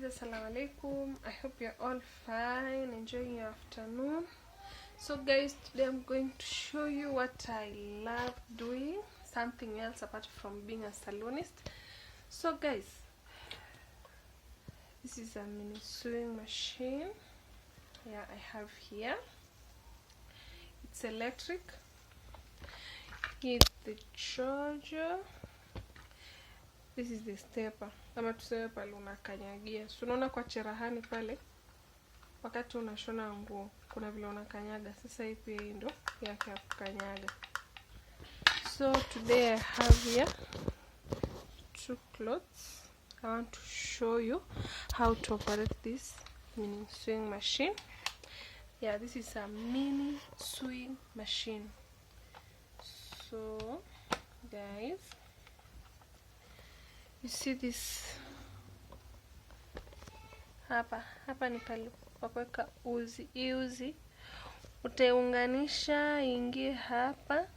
assalamu alaikum. I hope you're all fine, enjoying your afternoon. So guys, today I'm going to show you what I love doing, something else apart from being a salonist. So guys, this is a mini sewing machine. Yeah, I have here. It's electric. Here's the charger. This is the stepper. Kama tuseme pale unakanyagia. So unaona kwa cherehani pale wakati unashona nguo kuna vile unakanyaga. Sasa hii pia ndo yake ya kukanyaga. So today I have here two clothes. I want to show you how to operate this mini sewing machine. Yeah, this is a mini sewing machine. So guys, you see this hapa ni pale pa kuweka uzi. Hii uzi utaunganisha, ingie hapa,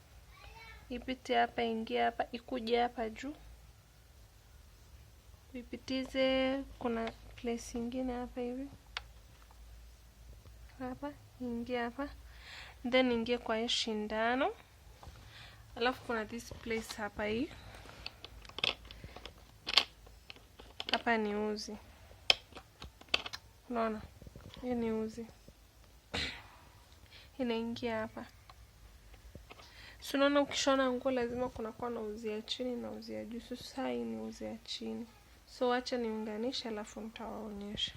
ipite hapa, ingie hapa, ikuje hapa juu, ipitize. Kuna place nyingine hapa hivi, hapa ingie hapa, then ingie kwa hii shindano. Alafu kuna this place hapa hii. Hapa ni uzi. Unaona? Hii ni uzi. Inaingia hapa. So unaona ukishona nguo lazima kunakuwa na uzi ya chini na uzi ya juu. Sasa hii ni uzi ya chini. So acha niunganishe alafu nitawaonyesha.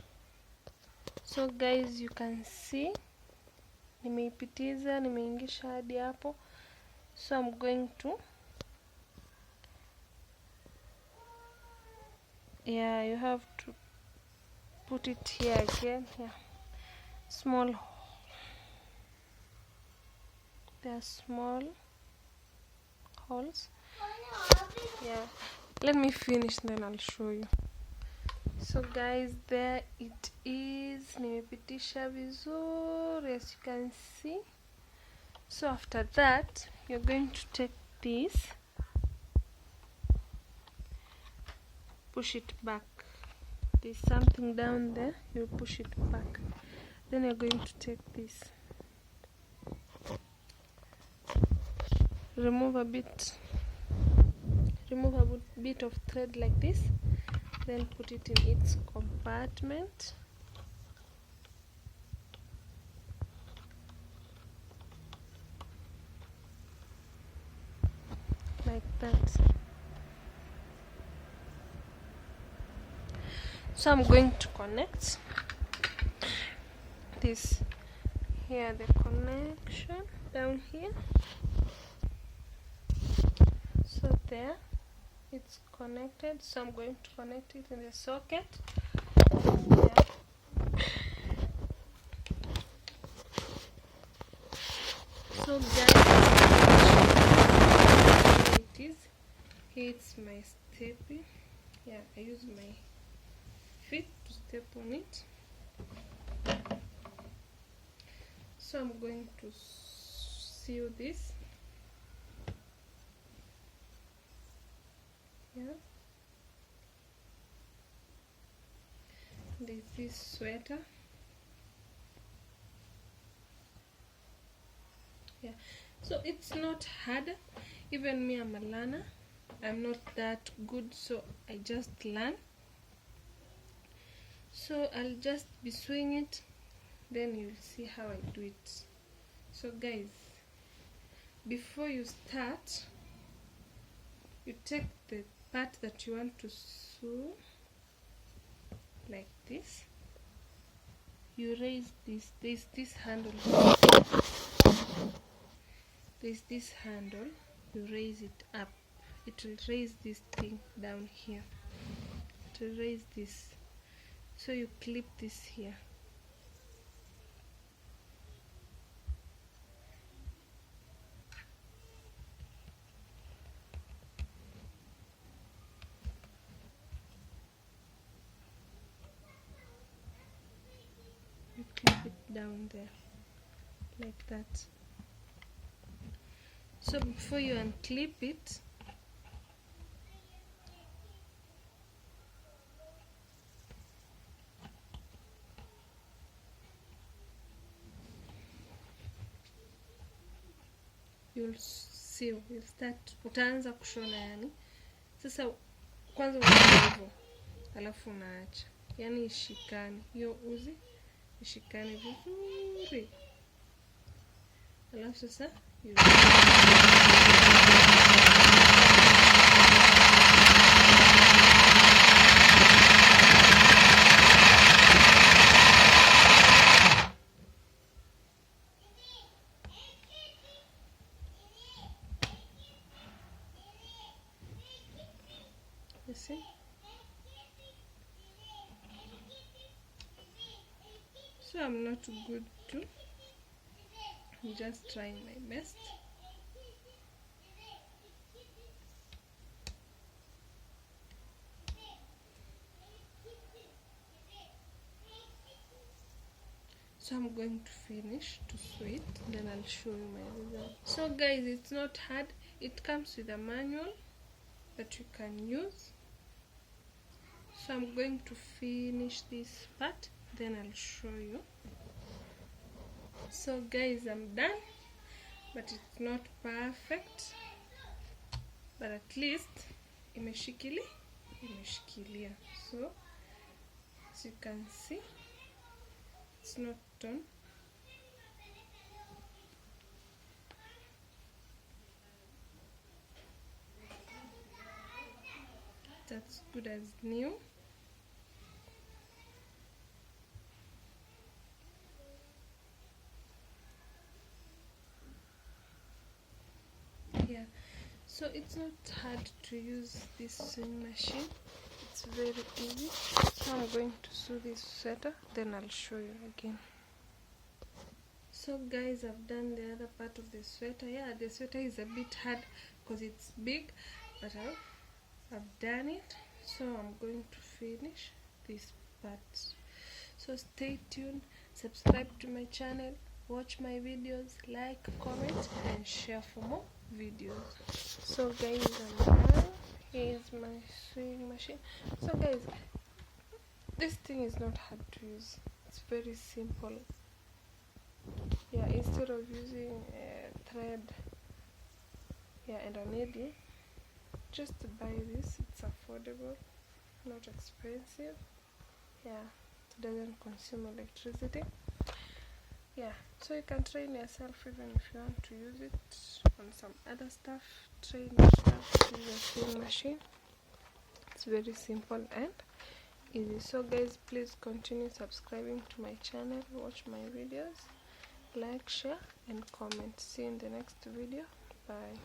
So guys, you can see nimeipitiza, nimeingisha hadi hapo. So I'm going to, yeah, you have to put it here again. Yeah, small, there are small holes. Yeah, let me finish then I'll show you. So guys, there it is. Nimepitisha vizuri, as you can see. So after that, you're going to take this, push it back. There's something down there, you push it back. Then you're going to take this, remove a bit of thread like this, then put it in its compartment. Like that. So I'm going to connect this here, the connection down here. So there, it's connected. So I'm going to connect it in the socket. Yeah. So guys, it's my stepping. Yeah, I use my feet to step on it. So I'm going to sew this. Yeah, there's this sweater. Yeah, so it's not hard. Even me, I'm a learner. I'm not that good, so I just learn. So I'll just be sewing it, then you'll see how I do it. So guys, before you start, you take the part that you want to sew like this. You raise this. There's this handle. There's this handle. You raise it up. It will raise this thing down here. To raise this. So you clip this here. You clip it down there like that. So before you unclip it, you'll sew, you'll start, utaanza kushona yani. Sasa kwanza unafanya hivyo, alafu unaacha, yani ishikane, hiyo uzi ishikane vizuri, alafu sasa you see. So I'm not good too, I'm just trying my best. So I'm going to finish to sew it, then I'll show you my result. So guys, it's not hard. It comes with a manual that you can use. So I'm going to finish this part, then I'll show you. So guys, I'm done, but it's not perfect, but at least imeshikilia. So as you can see, it's not done. That's good as new. Yeah, so it's not hard to use this sewing machine, it's very easy. So I'm going to sew this sweater, then I'll show you again. So guys, I've done the other part of the sweater. Yeah, the sweater is a bit hard because it's big, but I've done it. So I'm going to finish this part. So stay tuned, subscribe to my channel, watch my videos, like, comment and share for more videos. So guys, I'm done. Here's my sewing machine. So guys, this thing is not hard to use, it's very simple. Yeah, instead of using a thread, yeah, and a needle, just buy this. It's affordable, not expensive. Yeah, it doesn't consume electricity. Yeah, so you can train yourself even if you want to use it on some other stuff. Train yourself to use a sewing machine. It's very simple and easy. So guys, please continue subscribing to my channel, watch my videos, like, share and comment. See you in the next video. Bye.